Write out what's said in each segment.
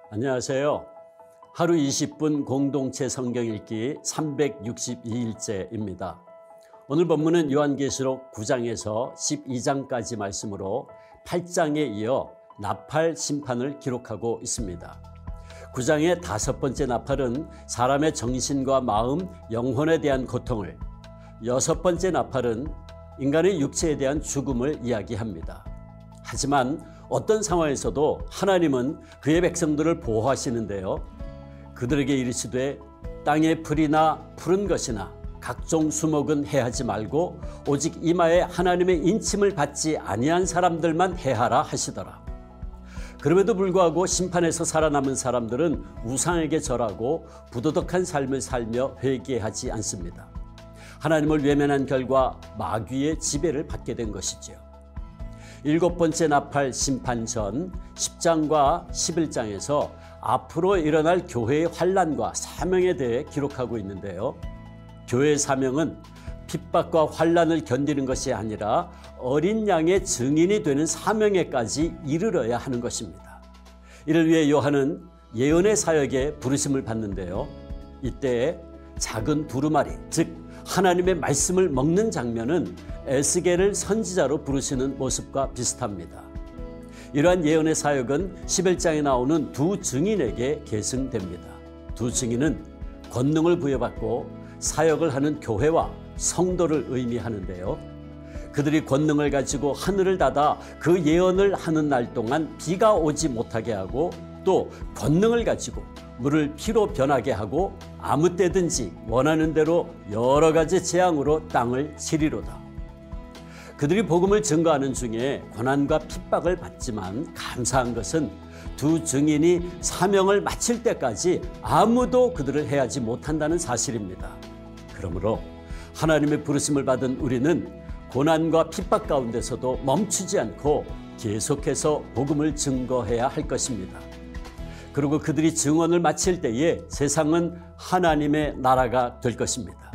안녕하세요. 하루 20분 공동체 성경 읽기 362일째입니다. 오늘 본문은 요한계시록 9장에서 12장까지 말씀으로 8장에 이어 나팔 심판을 기록하고 있습니다. 9장의 5번째 나팔은 사람의 정신과 마음, 영혼에 대한 고통을, 6번째 나팔은 인간의 육체에 대한 죽음을 이야기합니다. 하지만 어떤 상황에서도 하나님은 그의 백성들을 보호하시는데요. 그들에게 이르시되 땅의 풀이나 푸른 것이나 각종 수목은 해하지 말고 오직 이마에 하나님의 인침을 받지 아니한 사람들만 해하라 하시더라. 그럼에도 불구하고 심판에서 살아남은 사람들은 우상에게 절하고 부도덕한 삶을 살며 회개하지 않습니다. 하나님을 외면한 결과 마귀의 지배를 받게 된 것이지요. 7번째 나팔 심판 전 10장과 11장에서 앞으로 일어날 교회의 환난과 사명에 대해 기록하고 있는데요. 교회의 사명은 핍박과 환난을 견디는 것이 아니라 어린 양의 증인이 되는 사명에까지 이르러야 하는 것입니다. 이를 위해 요한은 예언의 사역에 부르심을 받는데요. 이때 작은 두루마리, 즉 하나님의 말씀을 먹는 장면은 에스겔을 선지자로 부르시는 모습과 비슷합니다. 이러한 예언의 사역은 11장에 나오는 두 증인에게 계승됩니다. 두 증인은 권능을 부여받고 사역을 하는 교회와 성도를 의미하는데요. 그들이 권능을 가지고 하늘을 닫아 그 예언을 하는 날 동안 비가 오지 못하게 하고, 또 권능을 가지고 물을 피로 변하게 하고 아무 때든지 원하는 대로 여러 가지 재앙으로 땅을 치리로다. 그들이 복음을 증거하는 중에 고난과 핍박을 받지만 감사한 것은 두 증인이 사명을 마칠 때까지 아무도 그들을 해하지 못한다는 사실입니다. 그러므로 하나님의 부르심을 받은 우리는 고난과 핍박 가운데서도 멈추지 않고 계속해서 복음을 증거해야 할 것입니다. 그리고 그들이 증언을 마칠 때에 세상은 하나님의 나라가 될 것입니다.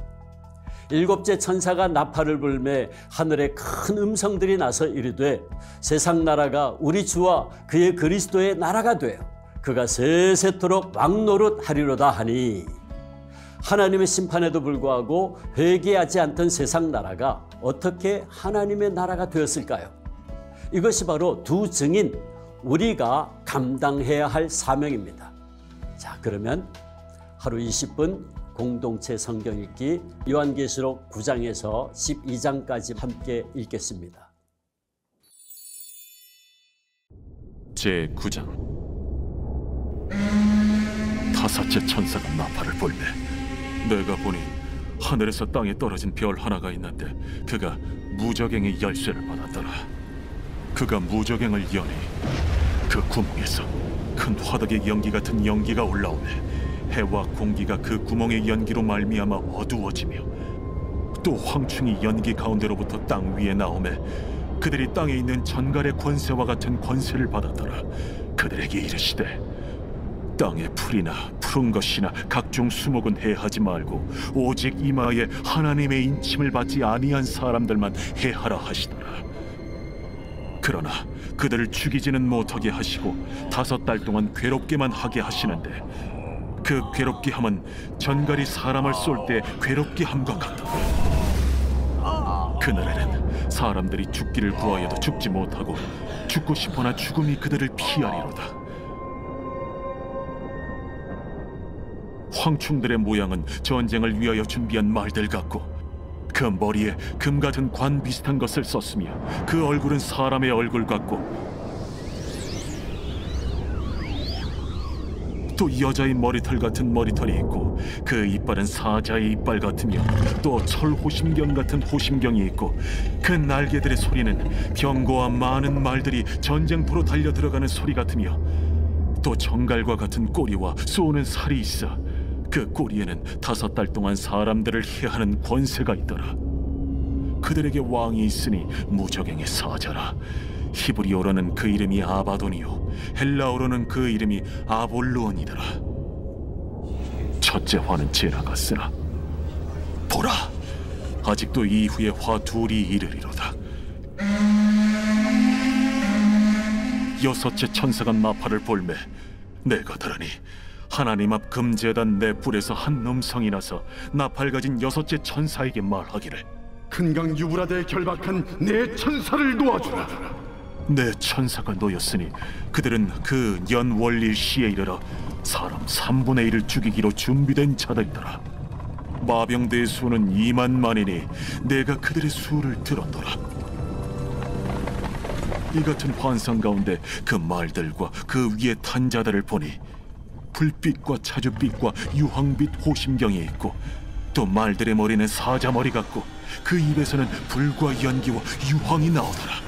7째 천사가 나팔을 불매 하늘에 큰 음성들이 나서 이르되 세상 나라가 우리 주와 그의 그리스도의 나라가 되어 그가 세세토록 왕노릇 하리로다 하니, 하나님의 심판에도 불구하고 회개하지 않던 세상 나라가 어떻게 하나님의 나라가 되었을까요? 이것이 바로 두 증인, 우리가 감당해야 할 사명입니다. 자, 그러면 하루 20분 공동체 성경 읽기 요한계시록 9장에서 12장까지 함께 읽겠습니다. 제9장. 다섯째 천사가 나팔을 불매 내가 보니 하늘에서 땅에 떨어진 별 하나가 있는데 그가 무저갱의 열쇠를 받았더라. 그가 무저갱을 여니 그 구멍에서 큰 화덕의 연기 같은 연기가 올라오매 해와 공기가 그 구멍의 연기로 말미암아 어두워지며, 또 황충이 연기 가운데로부터 땅 위에 나오매 그들이 땅에 있는 전갈의 권세와 같은 권세를 받았더라. 그들에게 이르시되 땅의 풀이나 푸른 것이나 각종 수목은 해하지 말고 오직 이마에 하나님의 인침을 받지 아니한 사람들만 해하라 하시더라. 그러나 그들을 죽이지는 못하게 하시고 5달 동안 괴롭게만 하게 하시는데, 그 괴롭게 함은 전갈이 사람을 쏠 때 괴롭게 함과 같더라. 그날에는 사람들이 죽기를 구하여도 죽지 못하고 죽고 싶으나 죽음이 그들을 피하리로다. 황충들의 모양은 전쟁을 위하여 준비한 말들 같고, 그 머리에 금 같은 관 비슷한 것을 썼으며 그 얼굴은 사람의 얼굴 같고, 또 여자의 머리털 같은 머리털이 있고, 그 이빨은 사자의 이빨 같으며 또 철호심경 같은 호심경이 있고, 그 날개들의 소리는 병거와 많은 말들이 전쟁터로 달려 들어가는 소리 같으며, 또 정갈과 같은 꼬리와 쏘는 살이 있어 그 꼬리에는 5달 동안 사람들을 해하는 권세가 있더라. 그들에게 왕이 있으니 무저갱의 사자라. 히브리어로는 그 이름이 아바돈이요 헬라어로는 그 이름이 아볼루온이더라. 첫째 화는 지나갔으나 보라, 아직도 이후에 화 둘이 이르리로다. 여섯째 천사가 나팔을 불매 내가 들으니 하나님 앞 금제단 내 뿔에서 한 음성이 나서 나팔 가진 6째 천사에게 말하기를 큰강 유브라데에 결박한 내 천사를 놓아주라. 내 천사가 놓였으니 그들은 그 연월일 시에 이르러 사람 3분의 1을 죽이기로 준비된 자들이더라. 마병대의 수는 2만만이니 내가 그들의 수를 들었더라. 이 같은 환상 가운데 그 말들과 그 위에 탄 자들을 보니 불빛과 차주빛과 유황빛 호심경이 있고 또 말들의 머리는 사자머리 같고 그 입에서는 불과 연기와 유황이 나오더라.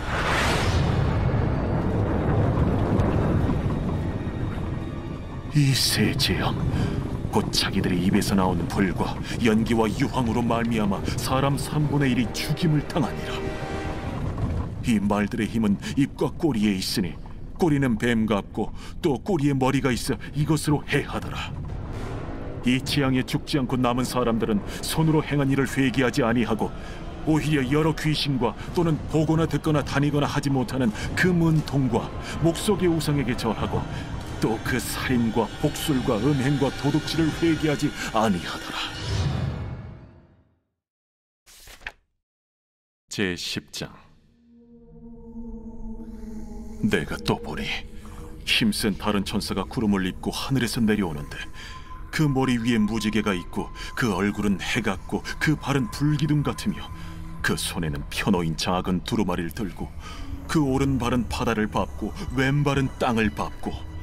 이 세 재앙 곧 자기들의 입에서 나오는 불과 연기와 유황으로 말미암아 사람 3분의 1이 죽임을 당하니라. 이 말들의 힘은 입과 꼬리에 있으니 꼬리는 뱀 같고 또 꼬리에 머리가 있어 이것으로 해하더라. 이 재앙에 죽지 않고 남은 사람들은 손으로 행한 일을 회개하지 아니하고 오히려 여러 귀신과 또는 보거나 듣거나 다니거나 하지 못하는 그 문통과 목석의 우상에게 절하고 또 그 살인과 복술과 음행과 도둑질을 회개하지 아니하더라. 제10장. 내가 또 보니 힘센 다른 천사가 구름을 입고 하늘에서 내려오는데 그 머리 위에 무지개가 있고 그 얼굴은 해 같고 그 발은 불기둥 같으며 그 손에는 펴놓인 작은 두루마리를 들고 그 오른발은 바다를 밟고 왼발은 땅을 밟고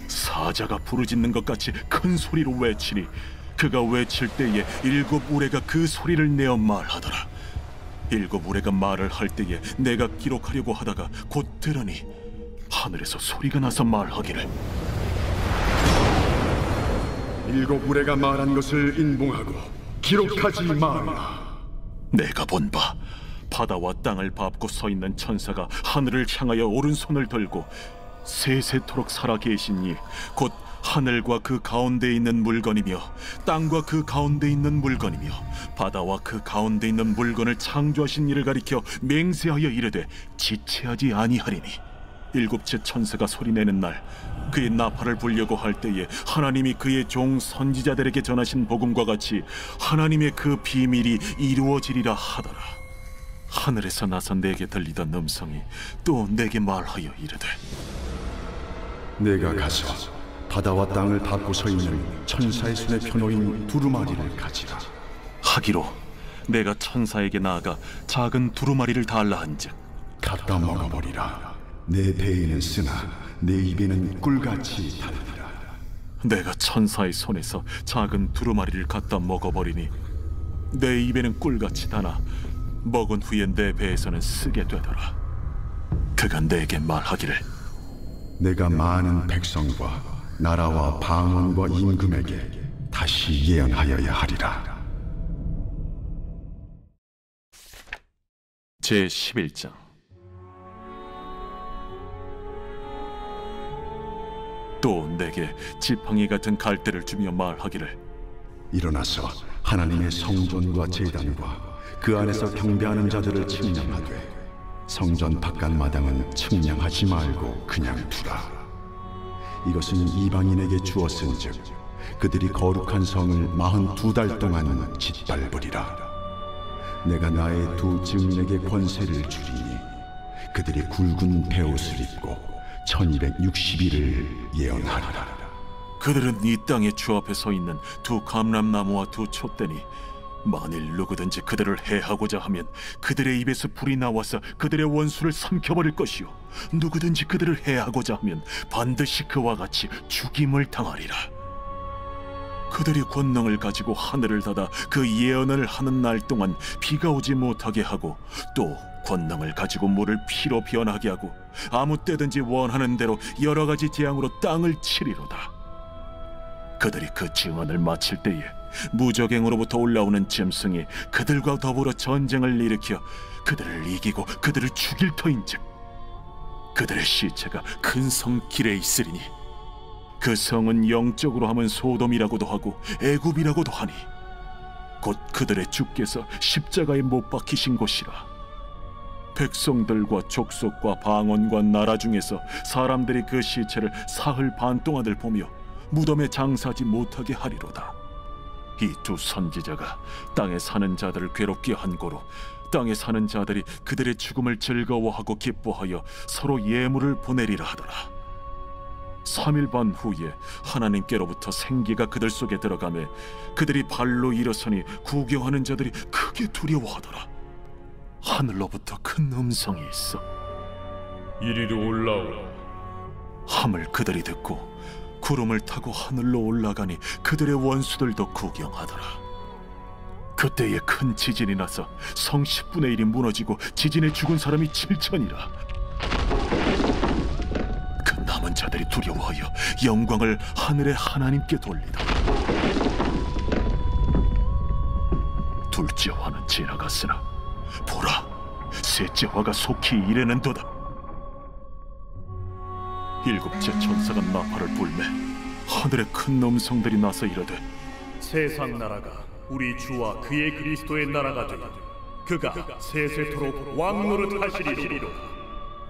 사자가 부르짖는 것 같이 큰 소리로 외치니 그가 외칠 때에 7 우레가 그 소리를 내어 말하더라. 7 우레가 말을 할 때에 내가 기록하려고 하다가 곧 들으니 하늘에서 소리가 나서 말하기를 7 우레가 말한 것을 인봉하고 기록하지 말라. 내가 본 바 바다와 땅을 밟고 서 있는 천사가 하늘을 향하여 오른손을 들고 세세토록 살아계신 이 곧 하늘과 그 가운데 있는 물건이며 땅과 그 가운데 있는 물건이며 바다와 그 가운데 있는 물건을 창조하신 이를 가리켜 맹세하여 이르되 지체하지 아니하리니 7째 천사가 소리내는 날 그의 나팔을 불려고 할 때에 하나님이 그의 종 선지자들에게 전하신 복음과 같이 하나님의 그 비밀이 이루어지리라 하더라. 하늘에서 나서 내게 들리던 음성이 또 내게 말하여 이르되 내가 가서 바다와 땅을 밟고 서 있는 천사의 손에 펴놓인 두루마리를 가지라. 하기로 내가 천사에게 나아가 작은 두루마리를 달라 한즉 갖다 먹어버리라. 내 배에는 쓰나 내 입에는 꿀같이 달리라. 내가 천사의 손에서 작은 두루마리를 갖다 먹어버리니 내 입에는 꿀같이 다나 먹은 후에 내 배에서는 쓰게 되더라. 그가 내게 말하기를 내가 많은 백성과 나라와 방언과 임금에게 다시 예언하여야 하리라. 제11장. 또 내게 지팡이 같은 갈대를 주며 말하기를 일어나서 하나님의 성전과 제단과 그 안에서 경배하는 자들을 측량하되 성전 바깥 마당은 측량하지 말고 그냥 두라. 이것은 이방인에게 주었은즉 그들이 거룩한 성을 42달 동안 짓밟으리라. 내가 나의 두 증인에게 권세를 주리니 그들이 굵은 베옷을 입고 1260일을 예언하리라. 그들은 이 땅의 주 앞에 서 있는 두 감람나무와 두 촛대니 만일 누구든지 그들을 해하고자 하면 그들의 입에서 불이 나와서 그들의 원수를 삼켜버릴 것이요 누구든지 그들을 해하고자 하면 반드시 그와 같이 죽임을 당하리라. 그들이 권능을 가지고 하늘을 닫아 그 예언을 하는 날 동안 비가 오지 못하게 하고 또 권능을 가지고 물을 피로 변하게 하고 아무 때든지 원하는 대로 여러 가지 재앙으로 땅을 치리로다. 그들이 그 증언을 마칠 때에 무저갱으로부터 올라오는 짐승이 그들과 더불어 전쟁을 일으켜 그들을 이기고 그들을 죽일 터인즉 그들의 시체가 큰 성 길에 있으리니 그 성은 영적으로 하면 소돔이라고도 하고 애굽이라고도 하니 곧 그들의 주께서 십자가에 못 박히신 곳이라. 백성들과 족속과 방언과 나라 중에서 사람들이 그 시체를 사흘 반 동안을 보며 무덤에 장사하지 못하게 하리로다. 이 두 선지자가 땅에 사는 자들을 괴롭게 한 고로 땅에 사는 자들이 그들의 죽음을 즐거워하고 기뻐하여 서로 예물을 보내리라 하더라. 3일 반 후에 하나님께로부터 생기가 그들 속에 들어가매 그들이 발로 일어서니 구경하는 자들이 크게 두려워하더라. 하늘로부터 큰 음성이 있어 이리로 올라오라 함을 그들이 듣고 구름을 타고 하늘로 올라가니 그들의 원수들도 구경하더라. 그때에 큰 지진이 나서 성 10분의 1이 무너지고 지진에 죽은 사람이 7천이라. 그 남은 자들이 두려워하여 영광을 하늘의 하나님께 돌리더라. 둘째 화는 지나갔으나 보라, 셋째 화가 속히 이르는도다. 일곱째 천사가 나팔을 불매 하늘에 큰 음성들이 나서 이르되 세상 나라가 우리 주와 그의 그리스도의 나라가 되니 그가 세세토록 왕노릇하시리로다.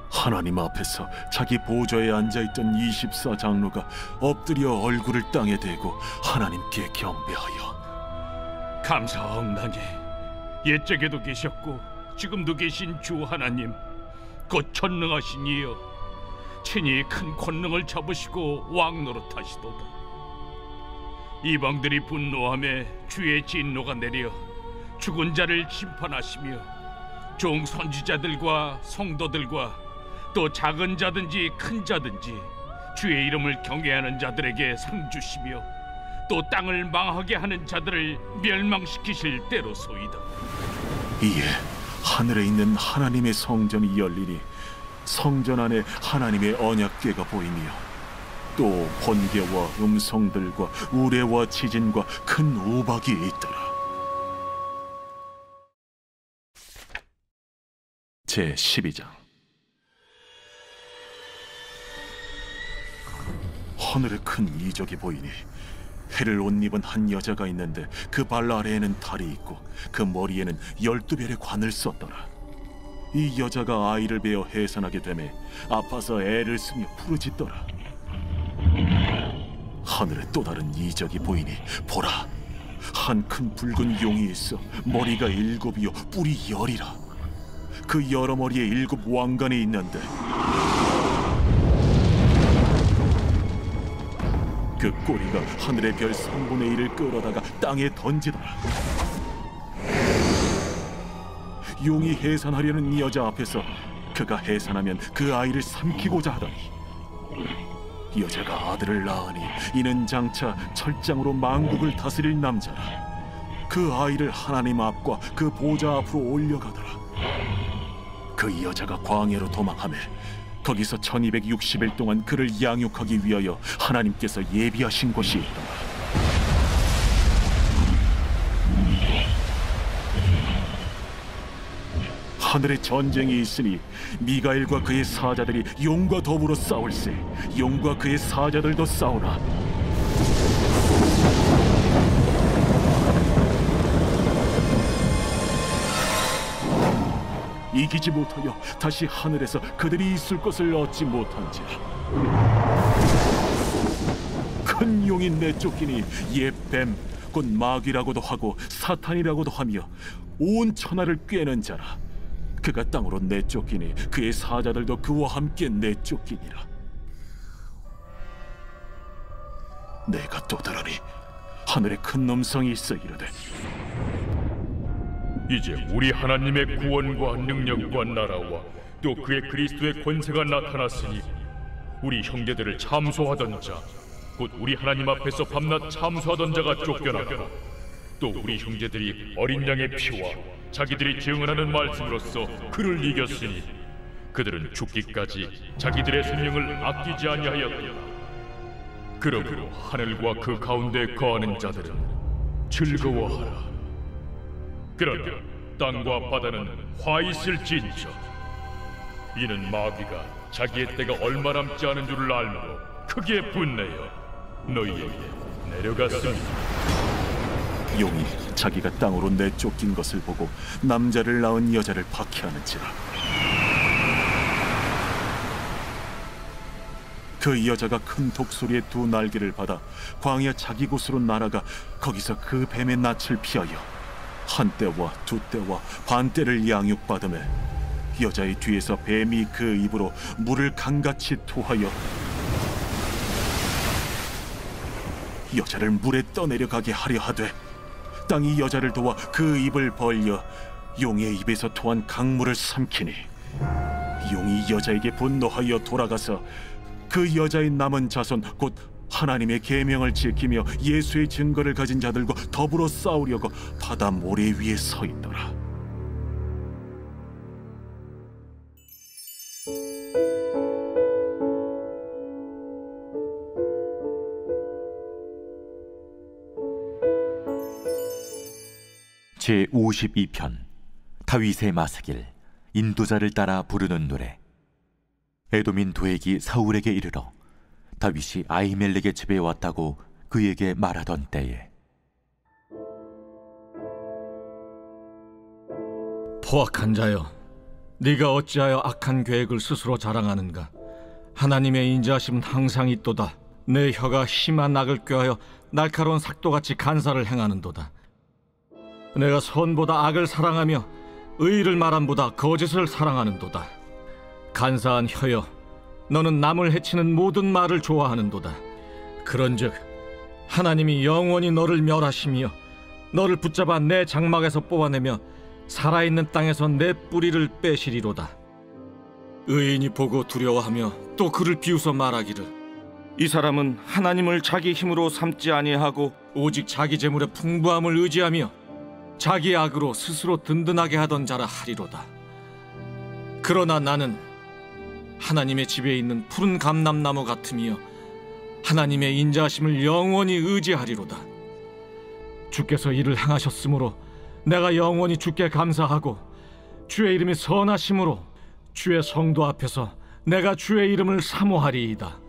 하나님 앞에서 자기 보좌에 앉아있던 24장로가 엎드려 얼굴을 땅에 대고 하나님께 경배하여 감사하옵나니 옛적에도 계셨고 지금도 계신 주 하나님 곧 전능하신 이여 친히 큰 권능을 잡으시고 왕노릇하시도다. 이방들이 분노하며 주의 진노가 내려 죽은 자를 심판하시며 종 선지자들과 성도들과 또 작은 자든지 큰 자든지 주의 이름을 경외하는 자들에게 상 주시며 또 땅을 망하게 하는 자들을 멸망시키실 때로소이다. 이에 하늘에 있는 하나님의 성전이 열리니 성전 안에 하나님의 언약궤가 보이며 또 번개와 음성들과 우레와 지진과 큰 우박이 있더라. 제12장. 하늘에 큰 이적이 보이니 해를 옷 입은 한 여자가 있는데 그 발 아래에는 달이 있고 그 머리에는 12별의 관을 썼더라. 이 여자가 아이를 베어 해산하게 되매 아파서 애를 쓰며 부르짖더라. 하늘에 또 다른 이적이 보이니 보라, 한 큰 붉은 용이 있어 머리가 7이요 뿔이 10이라. 그 여러 머리에 7 왕관이 있는데 그 꼬리가 하늘의 별 3분의 1을 끌어다가 땅에 던지더라. 용이 해산하려는 이 여자 앞에서 그가 해산하면 그 아이를 삼키고자 하더니 여자가 아들을 낳으니 이는 장차 철장으로 만국을 다스릴 남자라. 그 아이를 하나님 앞과 그 보좌 앞으로 올려가더라. 그 여자가 광야로 도망하며 거기서 1260일 동안 그를 양육하기 위하여 하나님께서 예비하신 곳이 있더라. 하늘에 전쟁이 있으니 미가엘과 그의 사자들이 용과 더불어 싸울세. 용과 그의 사자들도 싸우나 이기지 못하여 다시 하늘에서 그들이 있을 것을 얻지 못한지라. 큰 용이 내쫓기니 옛 뱀 곧 마귀라고도 하고 사탄이라고도 하며 온 천하를 꿰는 자라. 그가 땅으로 내쫓기니 그의 사자들도 그와 함께 내쫓기니라. 내가 또 들으니 하늘에 큰 음성이 있어 이르되 이제 우리 하나님의 구원과 능력과 나라와 또 그의 그리스도의 권세가 나타났으니 우리 형제들을 참소하던 자 곧 우리 하나님 앞에서 밤낮 참소하던 자가 쫓겨나고 또 우리 형제들이 어린 양의 피와 자기들이 증언하는 말씀으로써 그를 이겼으니 그들은 죽기까지 자기들의 생명을 아끼지 아니하였도다. 그러므로 하늘과 그 가운데 거하는 자들은 즐거워하라. 그러나 땅과 바다는 화 있을진저 이는 마귀가 자기의 때가 얼마 남지 않은 줄을 알므로 크게 분내어 너희에게 내려갔습니다. 용이 자기가 땅으로 내쫓긴 것을 보고 남자를 낳은 여자를 박해하는지라. 그 여자가 큰 독수리의 두 날개를 받아 광야 자기 곳으로 날아가 거기서 그 뱀의 낯을 피하여 한 때와 두 때와 반 때를 양육받으매 여자의 뒤에서 뱀이 그 입으로 물을 강같이 토하여 여자를 물에 떠내려가게 하려 하되 땅이 여자를 도와 그 입을 벌려 용의 입에서 토한 강물을 삼키니 용이 여자에게 분노하여 돌아가서 그 여자의 남은 자손 곧 하나님의 계명을 지키며 예수의 증거를 가진 자들과 더불어 싸우려고 바다 모래 위에 서 있더라. 제52편 다윗의 마스길 인도자를 따라 부르는 노래. 에돔인 도액이 사울에게 이르러 다윗이 아히멜렉의 집에 왔다고 그에게 말하던 때에 포악한 자여, 네가 어찌하여 악한 계획을 스스로 자랑하는가? 하나님의 인자하심은 항상 있도다. 내 혀가 심한 악을 꾀하여 날카로운 삭도같이 간사를 행하는도다. 내가 선보다 악을 사랑하며 의를 말함보다 거짓을 사랑하는도다. 간사한 혀여, 너는 남을 해치는 모든 말을 좋아하는도다. 그런즉 하나님이 영원히 너를 멸하시며 너를 붙잡아 내 장막에서 뽑아내며 살아있는 땅에서 내 뿌리를 빼시리로다. 의인이 보고 두려워하며 또 그를 비웃어 말하기를 이 사람은 하나님을 자기 힘으로 삼지 아니하고 오직 자기 재물의 풍부함을 의지하며 자기 악으로 스스로 든든하게 하던 자라 하리로다. 그러나 나는 하나님의 집에 있는 푸른 감람나무 같으며 하나님의 인자하심을 영원히 의지하리로다. 주께서 이를 행하셨으므로 내가 영원히 주께 감사하고 주의 이름이 선하심으로 주의 성도 앞에서 내가 주의 이름을 사모하리이다.